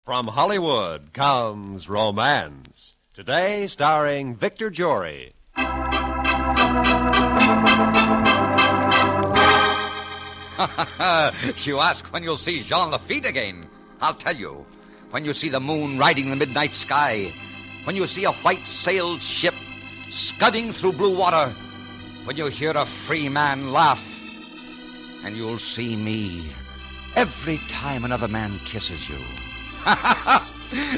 From Hollywood comes Romance. Today, starring Victor Jory. You ask when you'll see Jean Lafitte again. I'll tell you. When you see the moon riding the midnight sky. When you see a white-sailed ship scudding through blue water. When you hear a free man laugh. And you'll see me every time another man kisses you.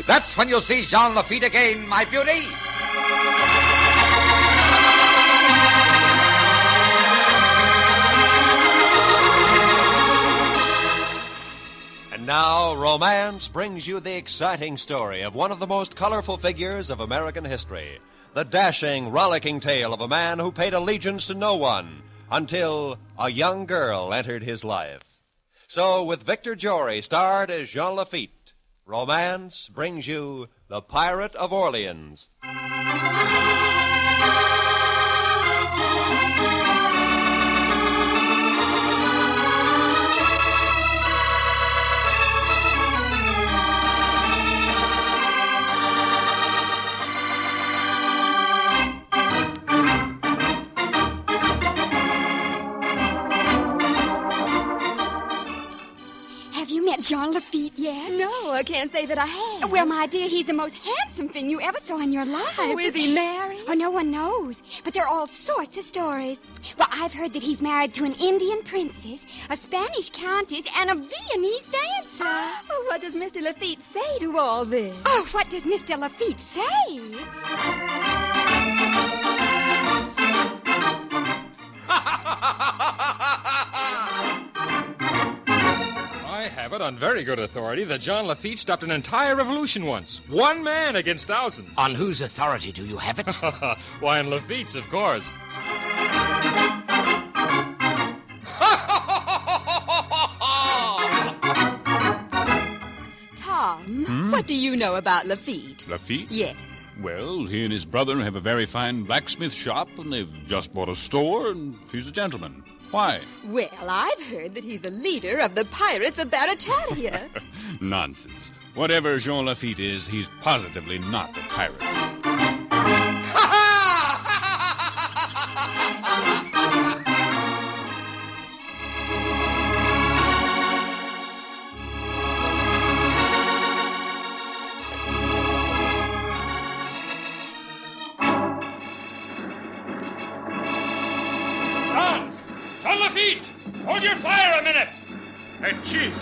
That's when you'll see Jean Lafitte again, my beauty. And now, Romance brings you the exciting story of one of the most colorful figures of American history. The dashing, rollicking tale of a man who paid allegiance to no one until a young girl entered his life. So, with Victor Jory starred as Jean Lafitte, Romance brings you The Pirate of Orleans. Jean Lafitte yet? No, I can't say that I have. Well, my dear, he's the most handsome thing you ever saw in your life. Oh, is he married? Oh, no one knows. But there are all sorts of stories. Well, I've heard that he's married to an Indian princess, a Spanish countess, and a Viennese dancer. Oh, what does Mr. Lafitte say to all this? Oh, what does Mr. Lafitte say? I have it on very good authority that Jean Lafitte stopped an entire revolution once. One man against thousands. On whose authority do you have it? Why, on Lafitte's, of course. Tom, what do you know about Lafitte? Lafitte? Yes. Well, he and his brother have a very fine blacksmith shop, and they've just bought a store, and he's a gentleman. Why? Well, I've heard that he's the leader of the pirates of Barataria. Nonsense. Whatever Jean Lafitte is, he's positively not a pirate. Jean Lafitte! Hold your fire a minute! Hey, Chief,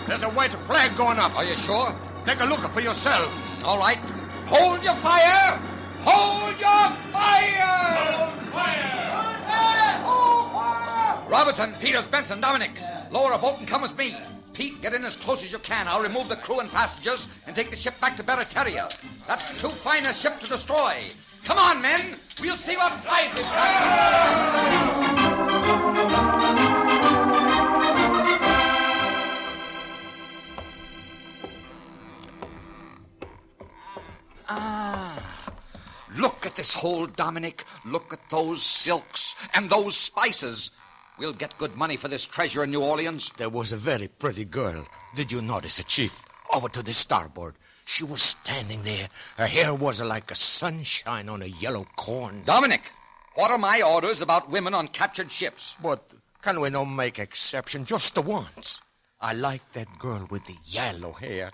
there's a white flag going up. Are you sure? Take a look for yourself. All right. Hold your fire! Hold your fire! Hold fire! Hold fire! Robertson, Peters, Benson, Dominic. Lower a boat and come with me. Pete, get in as close as you can. I'll remove the crew and passengers and take the ship back to Barataria. That's too fine a ship to destroy. Come on, men. We'll see what prize we've got. Look at this hole, Dominic. Look at those silks and those spices. We'll get good money for this treasure in New Orleans. There was a very pretty girl. Did you notice it, Chief? Over to the starboard. She was standing there. Her hair was like a sunshine on a yellow corn. Dominic, what are my orders about women on captured ships? But can we not make exception just the once? I like that girl with the yellow hair.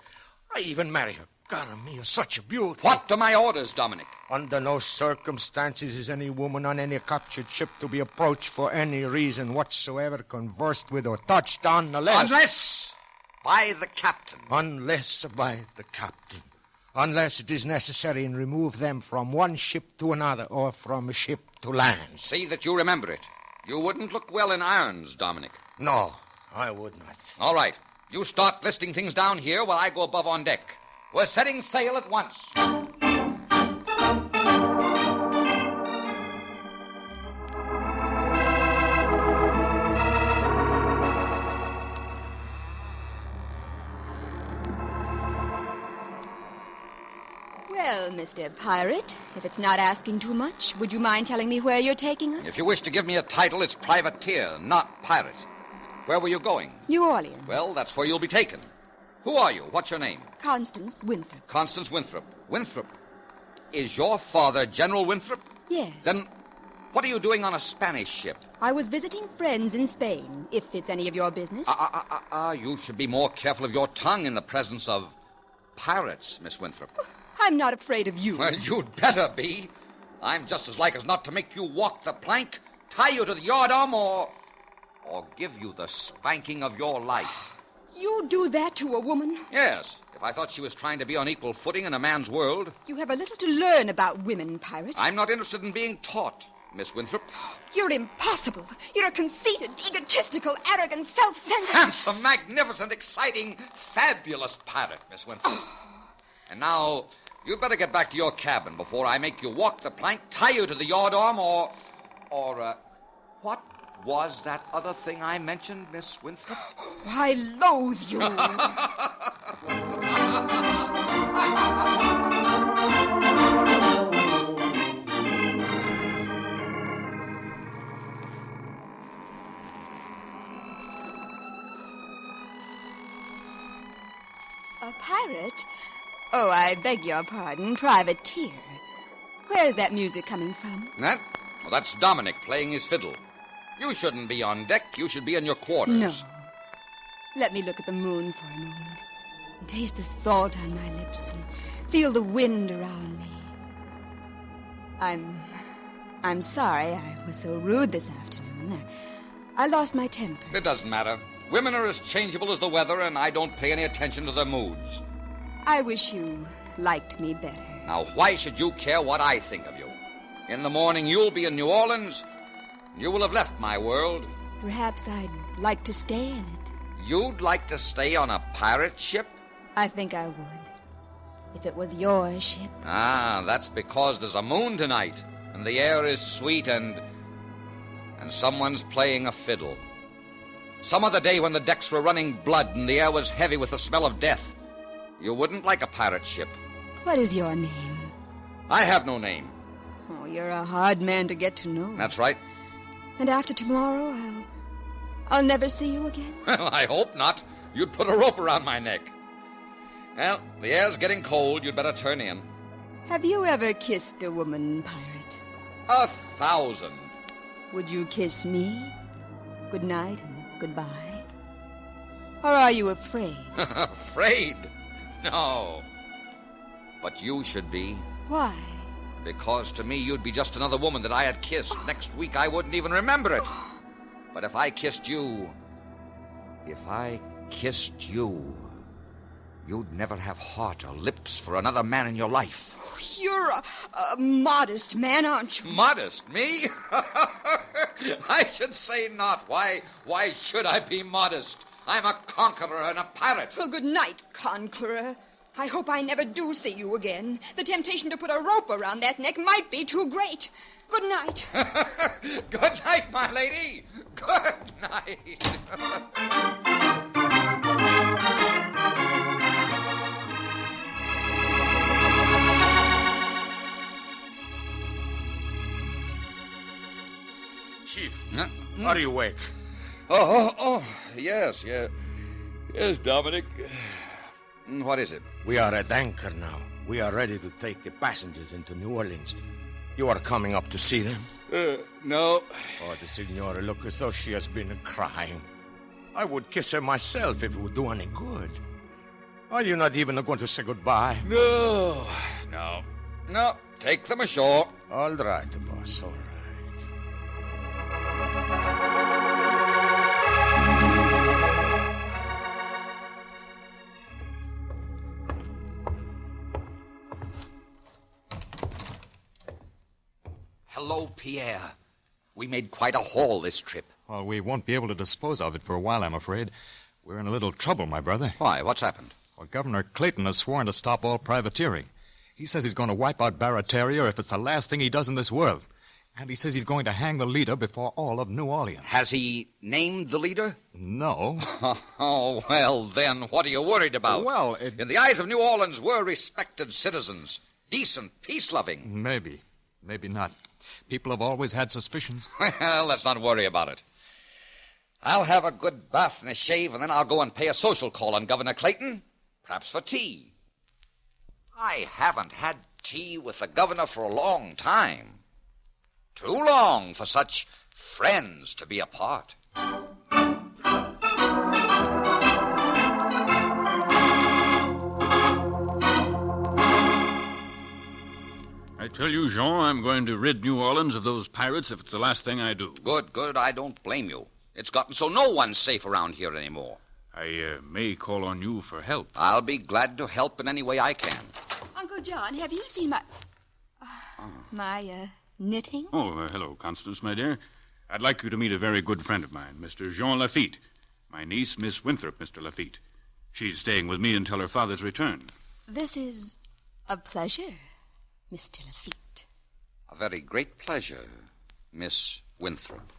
I even marry her. God, Mia, such a beauty. What are my orders, Dominic? Under no circumstances is any woman on any captured ship to be approached for any reason whatsoever, conversed with, or touched Unless by the captain. Unless by the captain. Unless it is necessary and remove them from one ship to another or from a ship to land. See that you remember it. You wouldn't look well in irons, Dominic. No, I would not. All right. You start listing things down here while I go above on deck. We're setting sail at once. Well, Mr. Pirate, if it's not asking too much, would you mind telling me where you're taking us? If you wish to give me a title, it's privateer, not pirate. Where were you going? New Orleans. Well, that's where you'll be taken. Who are you? What's your name? Constance Winthrop. Constance Winthrop. Winthrop. Is your father General Winthrop? Yes. Then what are you doing on a Spanish ship? I was visiting friends in Spain, if it's any of your business. You should be more careful of your tongue in the presence of pirates, Miss Winthrop. I'm not afraid of you. Well, you'd better be. I'm just as like as not to make you walk the plank, tie you to the yardarm, or give you the spanking of your life. You do that to a woman? Yes, if I thought she was trying to be on equal footing in a man's world. You have a little to learn about women, pirate. I'm not interested in being taught, Miss Winthrop. You're impossible. You're a conceited, egotistical, arrogant, self-centered... Handsome, magnificent, exciting, fabulous pirate, Miss Winthrop. And now, you'd better get back to your cabin before I make you walk the plank, tie you to the yardarm, or what was that other thing I mentioned, Miss Winthrop? I loathe you. A pirate? Oh, I beg your pardon, privateer. Where's that music coming from? That? Well, that's Dominic playing his fiddle. You shouldn't be on deck. You should be in your quarters. No. Let me look at the moon for a moment. And taste the salt on my lips and feel the wind around me. I'm sorry I was so rude this afternoon. I lost my temper. It doesn't matter. Women are as changeable as the weather, and I don't pay any attention to their moods. I wish you liked me better. Now, why should you care what I think of you? In the morning, you'll be in New Orleans. You will have left my world. Perhaps I'd like to stay in it. You'd like to stay on a pirate ship? I think I would. If it was your ship. Ah, that's because there's a moon tonight, and the air is sweet, and someone's playing a fiddle. Some other day when the decks were running blood and the air was heavy with the smell of death, you wouldn't like a pirate ship. What is your name? I have no name. Oh, you're a hard man to get to know. That's right. And after tomorrow, I'll never see you again? Well, I hope not. You'd put a rope around my neck. Well, the air's getting cold. You'd better turn in. Have you ever kissed a woman, pirate? 1,000. Would you kiss me? Good night and goodbye? Or are you afraid? Afraid? No. But you should be. Why? Because to me, you'd be just another woman that I had kissed. Next week, I wouldn't even remember it. But if I kissed you, you'd never have heart or lips for another man in your life. You're a modest man, aren't you? Modest? Me? I should say not. Why should I be modest? I'm a conqueror and a pirate. Well, good night, conqueror. I hope I never do see you again. The temptation to put a rope around that neck might be too great. Good night. Good night, my lady. Good night. Chief, are you awake? Oh, yes, Dominic. What is it? We are at anchor now. We are ready to take the passengers into New Orleans. You are coming up to see them? No. Oh, the signora look as though she has been crying. I would kiss her myself if it would do any good. Are you not even going to say goodbye? No. Take them ashore. All right, boss, all right. Hello, Pierre. We made quite a haul this trip. Well, we won't be able to dispose of it for a while, I'm afraid. We're in a little trouble, my brother. Why? What's happened? Well, Governor Clayton has sworn to stop all privateering. He says he's going to wipe out Barataria if it's the last thing he does in this world. And he says he's going to hang the leader before all of New Orleans. Has he named the leader? No. Oh, well, then, what are you worried about? Well, in the eyes of New Orleans, we're respected citizens. Decent, peace-loving. Maybe. Maybe not. People have always had suspicions. Well, let's not worry about it. I'll have a good bath and a shave, and then I'll go and pay a social call on Governor Clayton. Perhaps for tea. I haven't had tea with the governor for a long time. Too long for such friends to be apart. I tell you, Jean, I'm going to rid New Orleans of those pirates if it's the last thing I do. Good. I don't blame you. It's gotten so no one's safe around here anymore. I may call on you for help. I'll be glad to help in any way I can. Uncle John, have you seen my knitting? Oh, hello, Constance, my dear. I'd like you to meet a very good friend of mine, Mr. Jean Lafitte. My niece, Miss Winthrop, Mr. Lafitte. She's staying with me until her father's return. This is a pleasure, Mr. Lafitte. A very great pleasure, Miss Winthrop.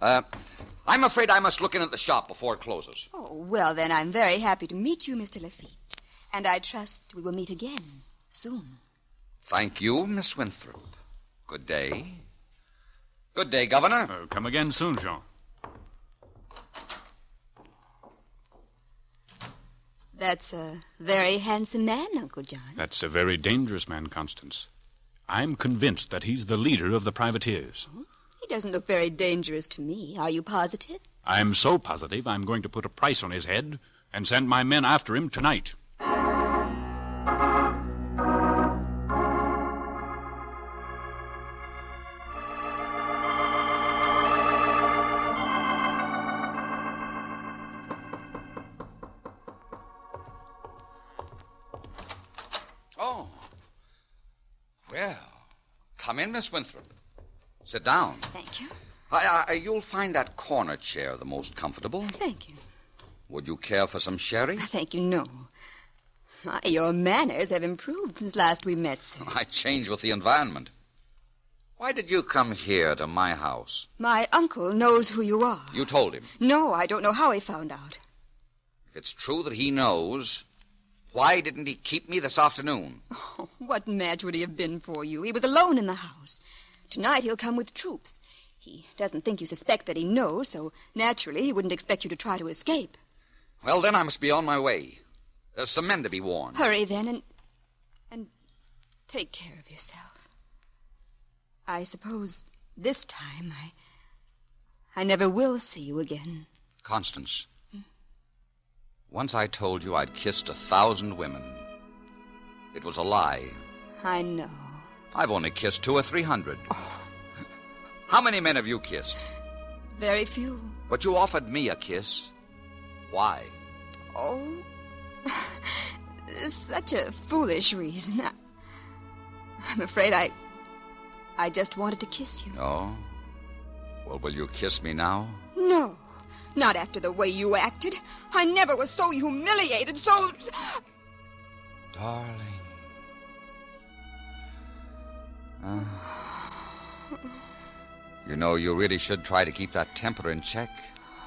I'm afraid I must look in at the shop before it closes. Oh, well, then I'm very happy to meet you, Mr. Lafitte. And I trust we will meet again soon. Thank you, Miss Winthrop. Good day. Good day, Governor. Come again soon, Jean. That's a very handsome man, Uncle John. That's a very dangerous man, Constance. I'm convinced that he's the leader of the privateers. He doesn't look very dangerous to me. Are you positive? I'm so positive I'm going to put a price on his head and send my men after him tonight. Oh. Well, come in, Miss Winthrop. Sit down. Thank you. You'll find that corner chair the most comfortable. Thank you. Would you care for some sherry? Thank you, no. Your manners have improved since last we met, sir. I change with the environment. Why did you come here to my house? My uncle knows who you are. You told him? No, I don't know how he found out. If it's true that he knows, why didn't he keep me this afternoon? Oh, what match would he have been for you? He was alone in the house. Tonight he'll come with troops. He doesn't think you suspect that he knows, so naturally he wouldn't expect you to try to escape. Well, then I must be on my way. There's some men to be warned. Hurry, then, and take care of yourself. I suppose this time I never will see you again. Constance, once I told you I'd kissed 1,000 women. It was a lie. I know. I've only kissed 200 or 300. Oh. How many men have you kissed? Very few. But you offered me a kiss. Why? Oh, such a foolish reason. I'm afraid I just wanted to kiss you. Oh? Well, will you kiss me now? No, not after the way you acted. I never was so humiliated, so... Darling. You know, you really should try to keep that temper in check.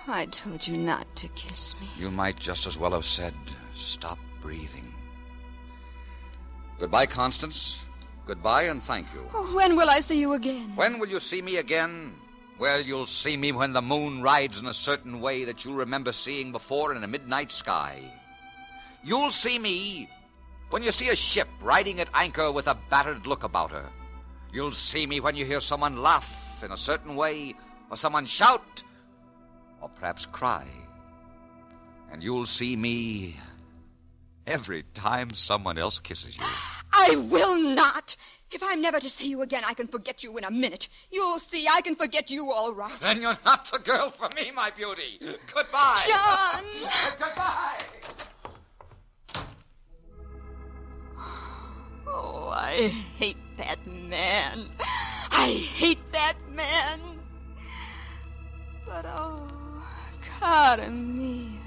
I told you not to kiss me. You might just as well have said, stop breathing. Goodbye, Constance. Goodbye, and thank you. Oh, when will I see you again? When will you see me again? Well, you'll see me when the moon rides in a certain way that you'll remember seeing before in a midnight sky. You'll see me when you see a ship riding at anchor with a battered look about her. You'll see me when you hear someone laugh in a certain way, or someone shout, or perhaps cry. And you'll see me every time someone else kisses you. I will not. If I'm never to see you again, I can forget you in a minute. You'll see, I can forget you all right. Then you're not the girl for me, my beauty. Goodbye. John! Goodbye. Oh, I hate that man. I hate that man. But oh, cara mia,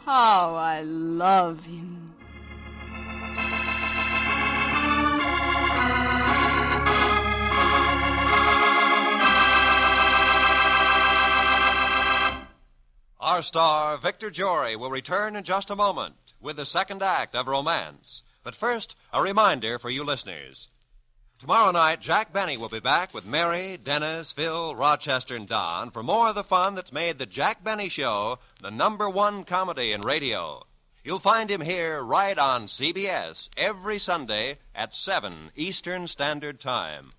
how I love him. Our star, Victor Jory, will return in just a moment with the second act of Romance. But first, a reminder for you listeners. Tomorrow night, Jack Benny will be back with Mary, Dennis, Phil, Rochester, and Don for more of the fun that's made the Jack Benny Show the #1 comedy in radio. You'll find him here right on CBS every Sunday at 7 Eastern Standard Time.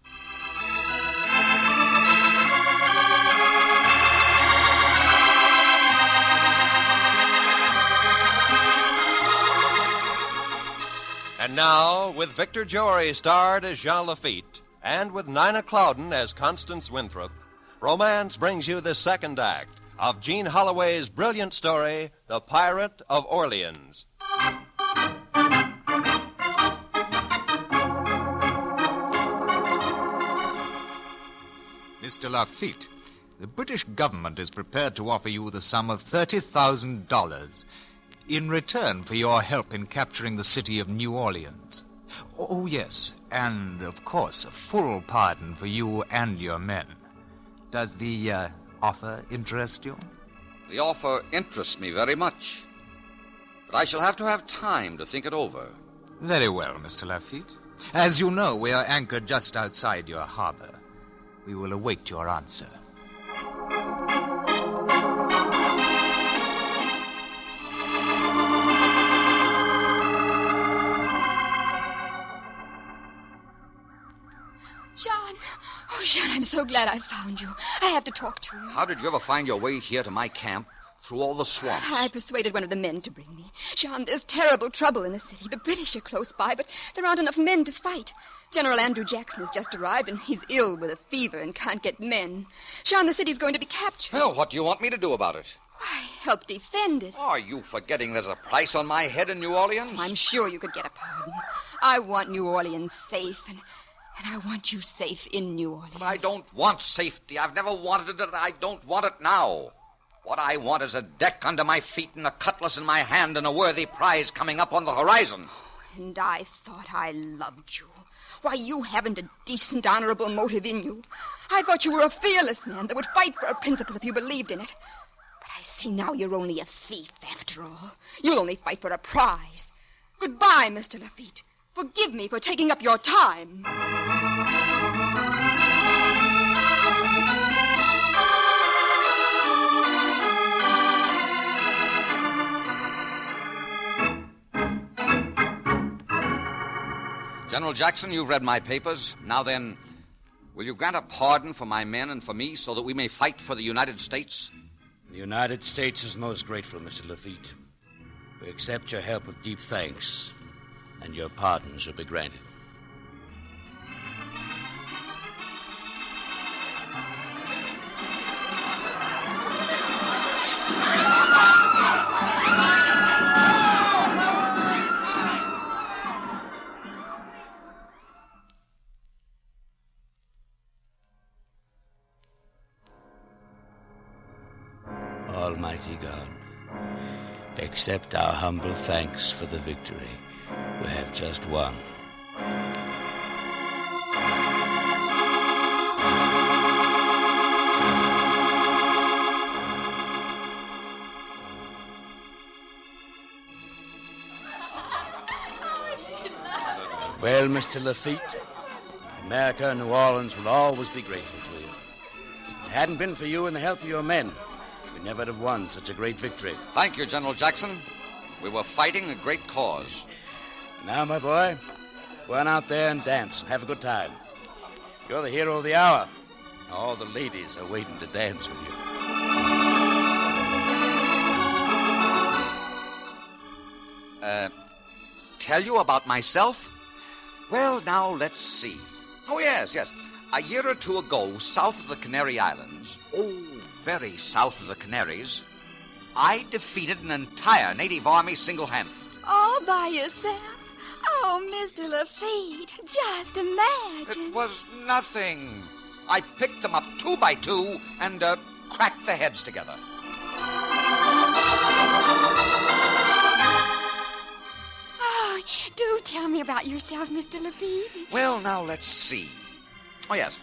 And now, with Victor Jory starred as Jean Lafitte, and with Nina Clouden as Constance Winthrop, Romance brings you the second act of Jean Holloway's brilliant story, The Pirate of Orleans. Mr. Lafitte, the British government is prepared to offer you the sum of $30,000 in return for your help in capturing the city of New Orleans. Oh, yes, and, of course, a full pardon for you and your men. Does the offer interest you? The offer interests me very much. But I shall have to have time to think it over. Very well, Mr. Lafitte. As you know, we are anchored just outside your harbor. We will await your answer. Jean. Oh, Jean, I'm so glad I found you. I have to talk to you. How did you ever find your way here to my camp through all the swamps? I persuaded one of the men to bring me. Jean, there's terrible trouble in the city. The British are close by, but there aren't enough men to fight. General Andrew Jackson has just arrived, and he's ill with a fever and can't get men. Jean, the city's going to be captured. Well, what do you want me to do about it? Why, help defend it. Are you forgetting there's a price on my head in New Orleans? I'm sure you could get a pardon. I want New Orleans safe, and I want you safe in New Orleans. But I don't want safety. I've never wanted it, and I don't want it now. What I want is a deck under my feet and a cutlass in my hand and a worthy prize coming up on the horizon. And I thought I loved you. Why, you haven't a decent, honorable motive in you. I thought you were a fearless man that would fight for a principle if you believed in it. But I see now you're only a thief, after all. You'll only fight for a prize. Goodbye, Mr. Lafitte. Forgive me for taking up your time. General Jackson, you've read my papers. Now then, will you grant a pardon for my men and for me so that we may fight for the United States? The United States is most grateful, Mr. Lafitte. We accept your help with deep thanks, and your pardon shall be granted. Almighty God, accept our humble thanks for the victory we have just won. Well, Mr. Lafitte, America and New Orleans will always be grateful to you. If it hadn't been for you and the help of your men, we never would have won such a great victory. Thank you, General Jackson. We were fighting a great cause. Now, my boy, go on out there and dance and have a good time. You're the hero of the hour. All the ladies are waiting to dance with you. Tell you about myself? Well, now, let's see. Oh, yes. A year or two ago, south of the Canary Islands, very south of the Canaries, I defeated an entire native army single-handed. All by yourself? Oh, Mr. Lafitte, just imagine. It was nothing. I picked them up 2 by 2 and cracked their heads together. Oh, do tell me about yourself, Mr. Lafitte. Well, now, let's see. Oh, yes.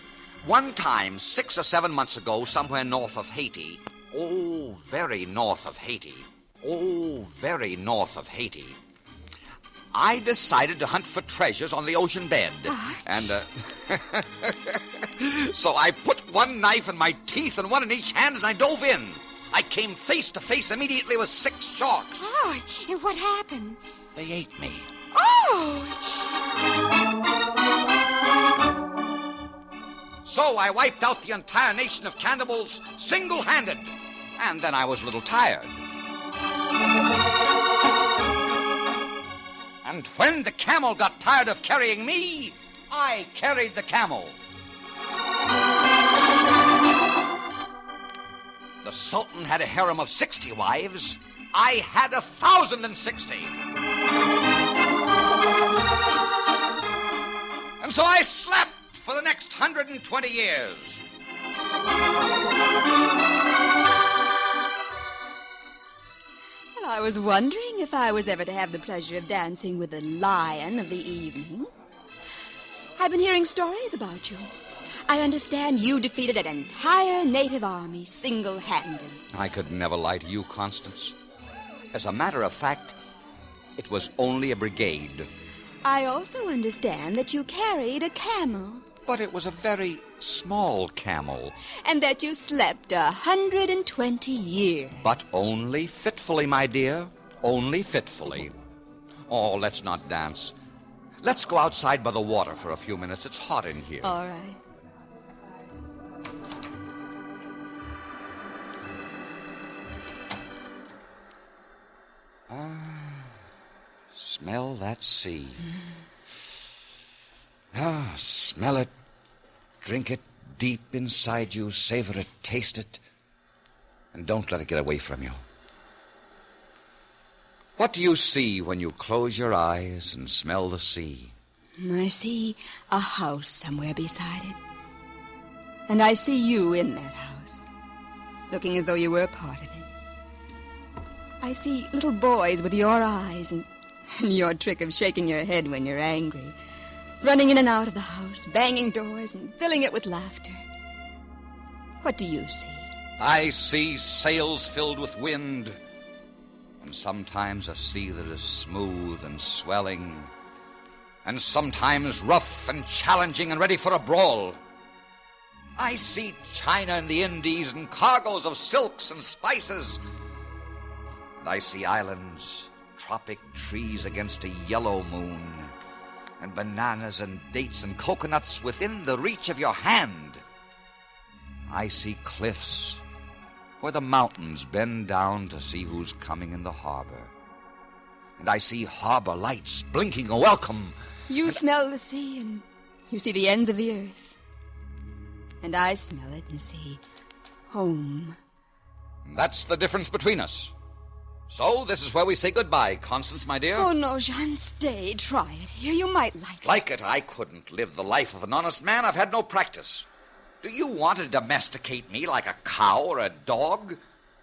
One time, 6 or 7 months ago, somewhere north of Haiti, very north of Haiti, I decided to hunt for treasures on the ocean bed. And, so I put one knife in my teeth and one in each hand, and I dove in. I came face to face immediately with 6 sharks. Oh, and what happened? They ate me. Oh! So I wiped out the entire nation of cannibals single-handed. And then I was a little tired. And when the camel got tired of carrying me, I carried the camel. The Sultan had a harem of 60 wives. I had 1,060. And so I slept for the next 120 years. Well, I was wondering if I was ever to have the pleasure of dancing with the lion of the evening. I've been hearing stories about you. I understand you defeated an entire native army single-handed. I could never lie to you, Constance. As a matter of fact, it was only a brigade. I also understand that you carried a camel. But it was a very small camel. And that you slept 120 years. But only fitfully, my dear. Only fitfully. Oh, let's not dance. Let's go outside by the water for a few minutes. It's hot in here. All right. Smell that sea. Ah, smell it, drink it deep inside you, savor it, taste it, and don't let it get away from you. What do you see when you close your eyes and smell the sea? I see a house somewhere beside it. And I see you in that house, looking as though you were a part of it. I see little boys with your eyes and your trick of shaking your head when you're angry, running in and out of the house, banging doors and filling it with laughter. What do you see? I see sails filled with wind, and sometimes a sea that is smooth and swelling, and sometimes rough and challenging and ready for a brawl. I see China and the Indies and cargoes of silks and spices, and I see islands, tropic trees against a yellow moon, and bananas and dates and coconuts within the reach of your hand. I see cliffs where the mountains bend down to see who's coming in the harbor. And I see harbor lights blinking a welcome. You smell the sea and you see the ends of the earth. And I smell it and see home. That's the difference between us. So this is where we say goodbye, Constance, my dear. Oh, no, Jean, stay. Try it here. You might like it. Like it? I couldn't live the life of an honest man. I've had no practice. Do you want to domesticate me like a cow or a dog? Do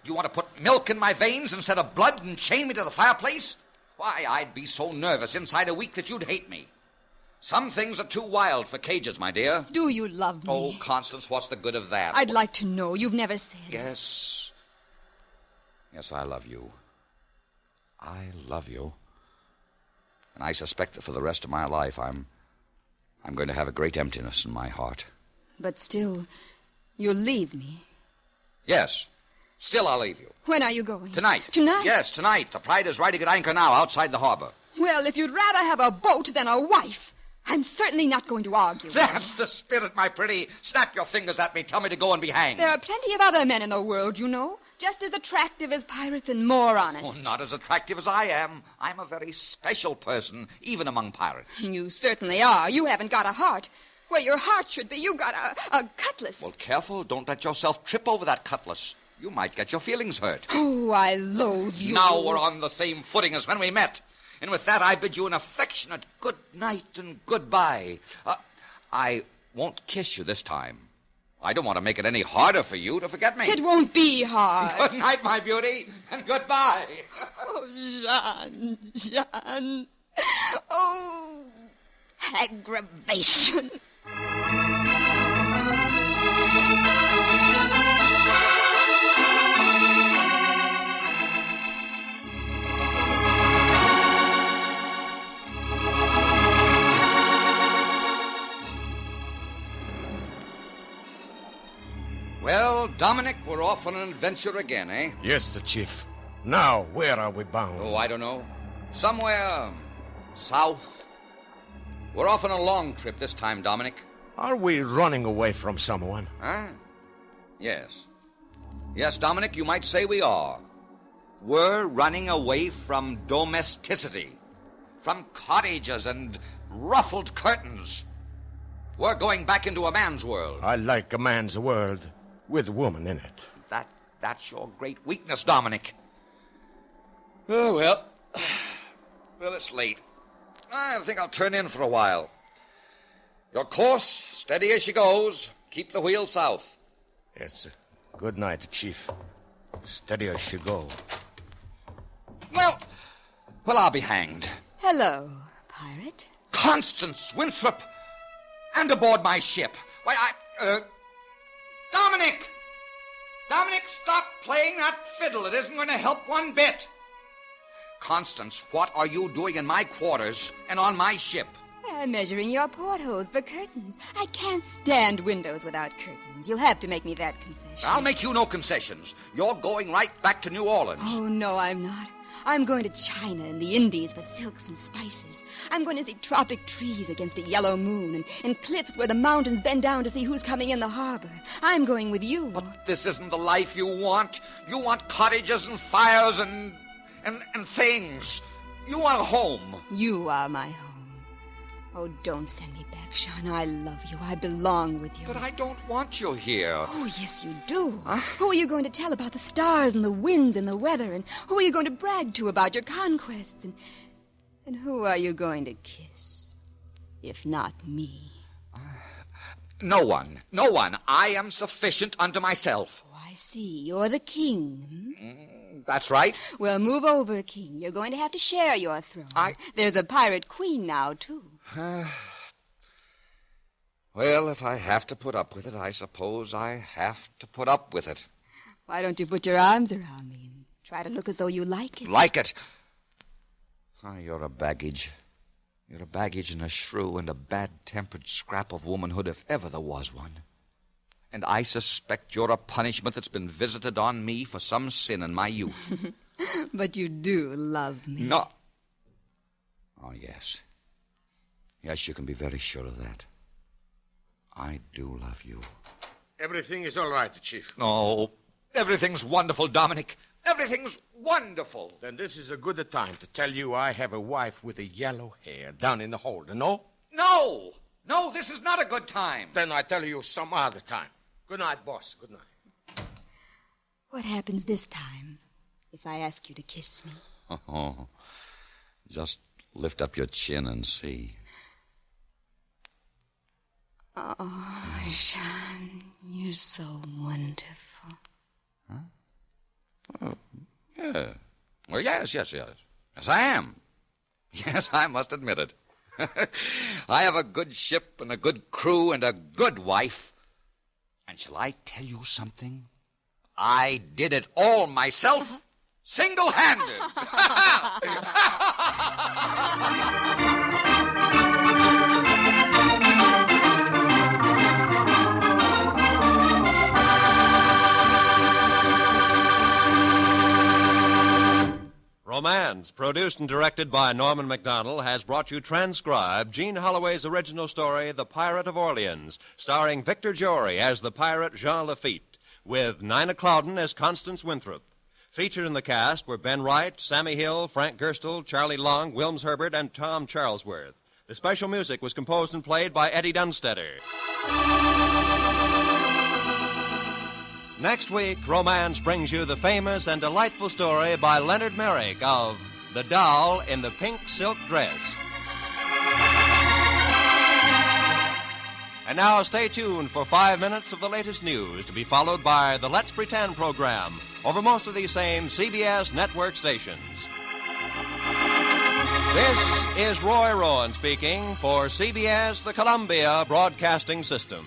you want to put milk in my veins instead of blood and chain me to the fireplace? Why, I'd be so nervous inside a week that you'd hate me. Some things are too wild for cages, my dear. Do you love me? Oh, Constance, what's the good of that? I'd like to know. You've never said. Yes. Yes, I love you. I love you. And I suspect that for the rest of my life, I'm going to have a great emptiness in my heart. But still, you'll leave me. Yes. Still, I'll leave you. When are you going? Tonight. Tonight? Yes, tonight. The Pride is riding at anchor now outside the harbor. Well, if you'd rather have a boat than a wife, I'm certainly not going to argue. That's the spirit, my pretty. Snap your fingers at me. Tell me to go and be hanged. There are plenty of other men in the world, you know. Just as attractive as pirates and more honest. Oh, not as attractive as I am. I'm a very special person, even among pirates. You certainly are. You haven't got a heart. Where your heart should be, you got a cutlass. Well, careful. Don't let yourself trip over that cutlass. You might get your feelings hurt. Oh, I loathe you. Now we're on the same footing as when we met. And with that, I bid you an affectionate good night and goodbye. I won't kiss you this time. I don't want to make it any harder for you to forget me. It won't be hard. Good night, my beauty, and goodbye. Oh, Jean. Oh, aggravation. Well, Well, Dominic, we're off on an adventure again, eh? Yes, sir, Chief. Now, where are we bound? Oh, I don't know. Somewhere south. We're off on a long trip this time, Dominic. Are we running away from someone? Huh? Yes. Yes, Dominic, you might say we are. We're running away from domesticity, from cottages and ruffled curtains. We're going back into a man's world. I like a man's world with woman in it. That's your great weakness, Dominic. Oh, well. Well, it's late. I think I'll turn in for a while. Your course, steady as she goes. Keep the wheel south. Yes, sir. Good night, Chief. Steady as she go. Well, I'll be hanged. Hello, pirate. Constance Winthrop! And aboard my ship. Why, Dominic! Dominic, stop playing that fiddle. It isn't going to help one bit. Constance, what are you doing in my quarters and on my ship? I'm measuring your portholes for curtains. I can't stand windows without curtains. You'll have to make me that concession. I'll make you no concessions. You're going right back to New Orleans. Oh, no, I'm not. I'm going to China and the Indies for silks and spices. I'm going to see tropic trees against a yellow moon and cliffs where the mountains bend down to see who's coming in the harbor. I'm going with you. But this isn't the life you want. You want cottages and fires and things. You want a home. You are my home. Oh, don't send me back, Sean. I love you. I belong with you. But I don't want you here. Oh, yes, you do. Huh? Who are you going to tell about the stars and the winds and the weather? And who are you going to brag to about your conquests? And who are you going to kiss, if not me? No one. No one. I am sufficient unto myself. Oh, I see. You're the king. That's right. Well, move over, king. You're going to have to share your throne. There's a pirate queen now, too. Well, if I have to put up with it, I suppose I have to put up with it. Why don't you put your arms around me and try to look as though you like it? Like it? Oh, you're a baggage. You're a baggage and a shrew and a bad-tempered scrap of womanhood if ever there was one. And I suspect you're a punishment that's been visited on me for some sin in my youth. But you do love me. No. Oh, yes. Yes, you can be very sure of that. I do love you. Everything is all right, Chief. No, everything's wonderful, Dominic. Everything's wonderful. Then this is a good time to tell you I have a wife with a yellow hair down in the hold, no? No! No, this is not a good time. Then I tell you some other time. Good night, boss. Good night. What happens this time if I ask you to kiss me? Oh, just lift up your chin and see. Oh, Sean, you're so wonderful. Huh? Oh, yeah. Well, yes. Yes, I am. Yes, I must admit it. I have a good ship and a good crew and a good wife. And shall I tell you something? I did it all myself, single-handed. Romance, produced and directed by Norman Macdonnell, has brought you transcribed Jean Holloway's original story, The Pirate of Orleans, starring Victor Jory as the pirate Jean Lafitte, with Nina Clouden as Constance Winthrop. Featured in the cast were Ben Wright, Sammy Hill, Frank Gerstle, Charlie Long, Wilms Herbert, and Tom Charlesworth. The special music was composed and played by Eddie Dunstetter. Next week, Romance brings you the famous and delightful story by Leonard Merrick of The Doll in the Pink Silk Dress. And now stay tuned for 5 minutes of the latest news, to be followed by the Let's Pretend program over most of these same CBS network stations. This is Roy Rowan speaking for CBS, the Columbia Broadcasting System.